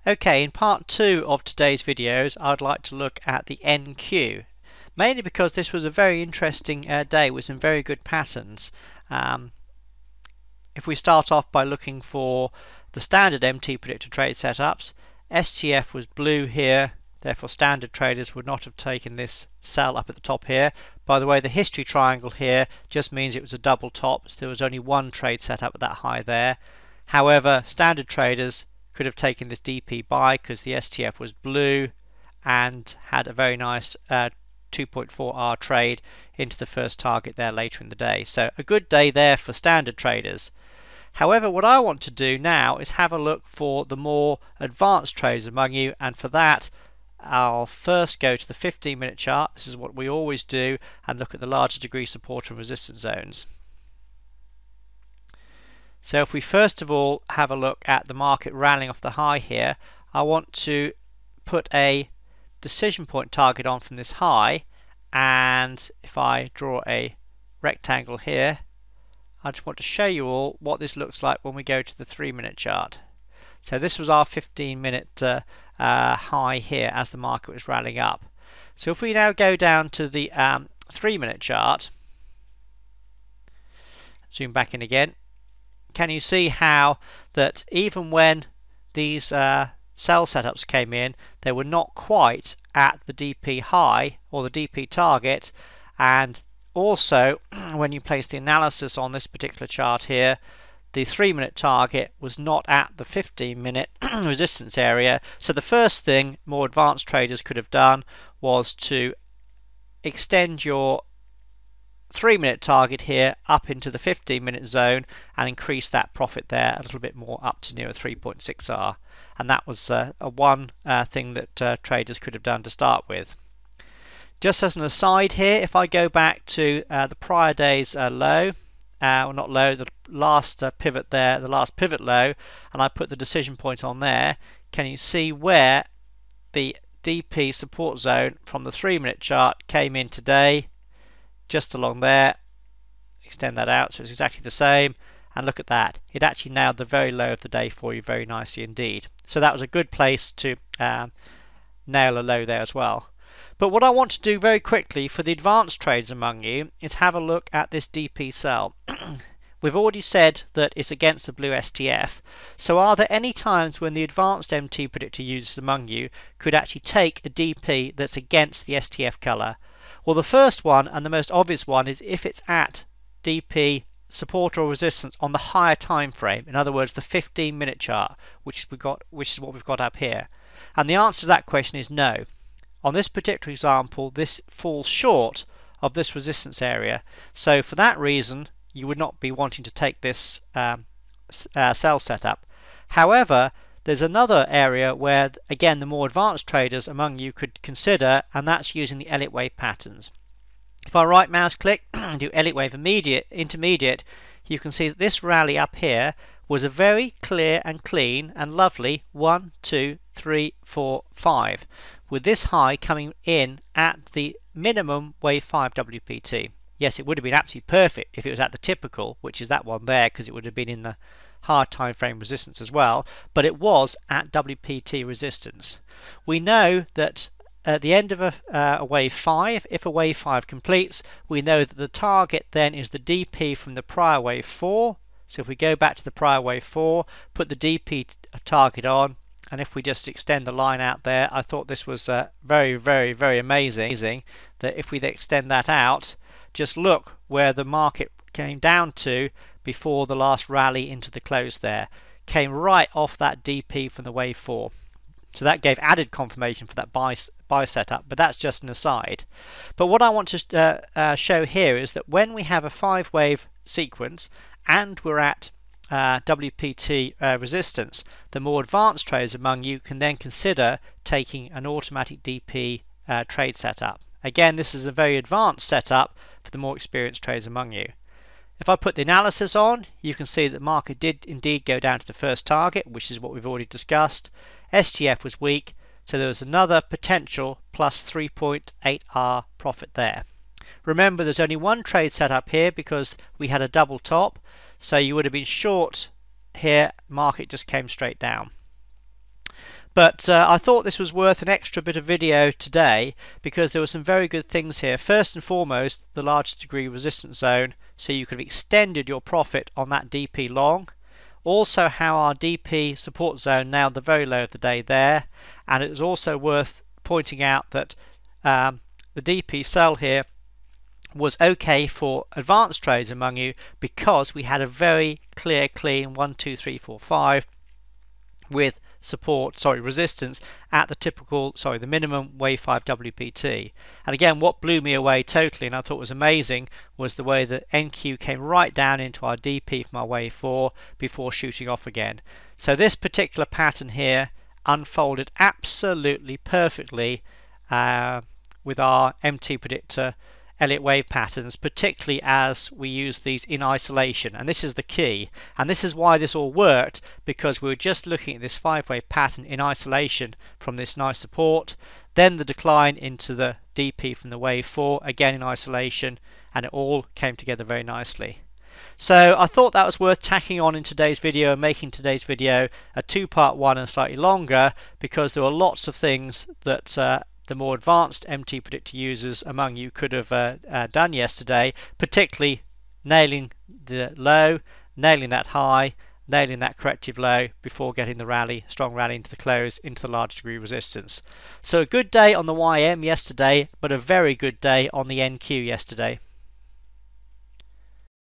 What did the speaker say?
Okay, in part 2 of today's videos I'd like to look at the NQ, mainly because this was a very interesting day with some very good patterns. If we start off by looking for the standard MTPredictor trade setups, STF was blue here, therefore standard traders would not have taken this sell up at the top here. By the way, the history triangle here just means it was a double top, so there was only one trade set up at that high there. However, standard traders could have taken this DP buy because the STF was blue and had a very nice 2.4R trade into the first target there later in the day. So a good day there for standard traders. However, what I want to do now is have a look for the more advanced traders among you, and for that I'll first go to the 15-minute chart. This is what we always do, and look at the larger degree support and resistance zones. So if we first of all have a look at the market rallying off the high here, I want to put a decision point target on from this high, and if I draw a rectangle here, I just want to show you all what this looks like when we go to the 3-minute chart. So this was our 15-minute high here as the market was rallying up. So if we now go down to the 3-minute chart, zoom back in again, can you see how that even when these sell setups came in, they were not quite at the DP high or the DP target, and also when you place the analysis on this particular chart here, the 3-minute target was not at the 15-minute resistance area. So the first thing more advanced traders could have done was to extend your 3-minute target here up into the 15-minute zone and increase that profit there a little bit more up to near a 3.6R, and that was one thing that traders could have done to start with. Just as an aside here, if I go back to the prior day's low, or not low, the last pivot there, the last pivot low, and I put the decision point on there, can you see where the DP support zone from the 3-minute chart came in today? Just along there. Extend that out so it's exactly the same, and look at that, it actually nailed the very low of the day for you very nicely indeed. So that was a good place to nail a low there as well. But what I want to do very quickly for the advanced traders among you is have a look at this DP sell. We've already said that it's against the blue STF, so are there any times when the advanced MTPredictor users among you could actually take a DP that's against the STF colour? Well, the first one and the most obvious one is if it's at DP support or resistance on the higher time frame, in other words the 15-minute chart, which is what we've got up here. And the answer to that question is no. On this particular example, this falls short of this resistance area, so for that reason you would not be wanting to take this sell setup. However, there's another area where, again, the more advanced traders among you could consider, and that's using the Elliott wave patterns. If I right mouse click and do Elliott wave intermediate, you can see that this rally up here was a very clear and clean and lovely 1, 2, 3, 4, 5, with this high coming in at the minimum wave 5 WPT. Yes, it would have been absolutely perfect if it was at the typical, which is that one there, because it would have been in the hard time frame resistance as well, but it was at WPT resistance. We know that at the end of a wave 5, if a wave 5 completes, we know that the target then is the DP from the prior wave 4. So if we go back to the prior wave 4, put the DP target on, and if we just extend the line out there, I thought this was very, very, very amazing that if we extend that out, just look where the market came down to before the last rally into the close there. Came right off that DP from the wave 4. So that gave added confirmation for that buy setup, but that's just an aside. But what I want to show here is that when we have a 5-wave sequence and we're at WPT resistance, the more advanced traders among you can then consider taking an automatic DP trade setup. Again, this is a very advanced setup for the more experienced traders among you. If I put the analysis on, you can see that the market did indeed go down to the first target, which is what we've already discussed. STF was weak, so there was another potential plus 3.8R profit there. Remember, there's only one trade set up here because we had a double top, so you would have been short here, market just came straight down. But I thought this was worth an extra bit of video today because there were some very good things here. First and foremost, the large degree resistance zone, so you could have extended your profit on that DP long. Also how our DP support zone nailed the very low of the day there, and it was also worth pointing out that the DP sell here was okay for advanced trades among you because we had a very clear, clean 1, 2, 3, 4, 5 with resistance at the the minimum wave 5 WPT. And again, what blew me away totally and I thought was amazing was the way that NQ came right down into our DP from our wave 4 before shooting off again. So this particular pattern here unfolded absolutely perfectly with our MTPredictor Elliott wave patterns, particularly as we use these in isolation, and this is the key, and this is why this all worked, because we were just looking at this 5-wave pattern in isolation from this nice support, then the decline into the DP from the wave 4, again in isolation, and it all came together very nicely. So I thought that was worth tacking on in today's video and making today's video a 2-part one and slightly longer, because there were lots of things that the more advanced MTPredictor users among you could have done yesterday, particularly nailing the low, nailing that high, nailing that corrective low before getting the rally, strong rally into the close, into the large degree resistance. So a good day on the YM yesterday, but a very good day on the NQ yesterday.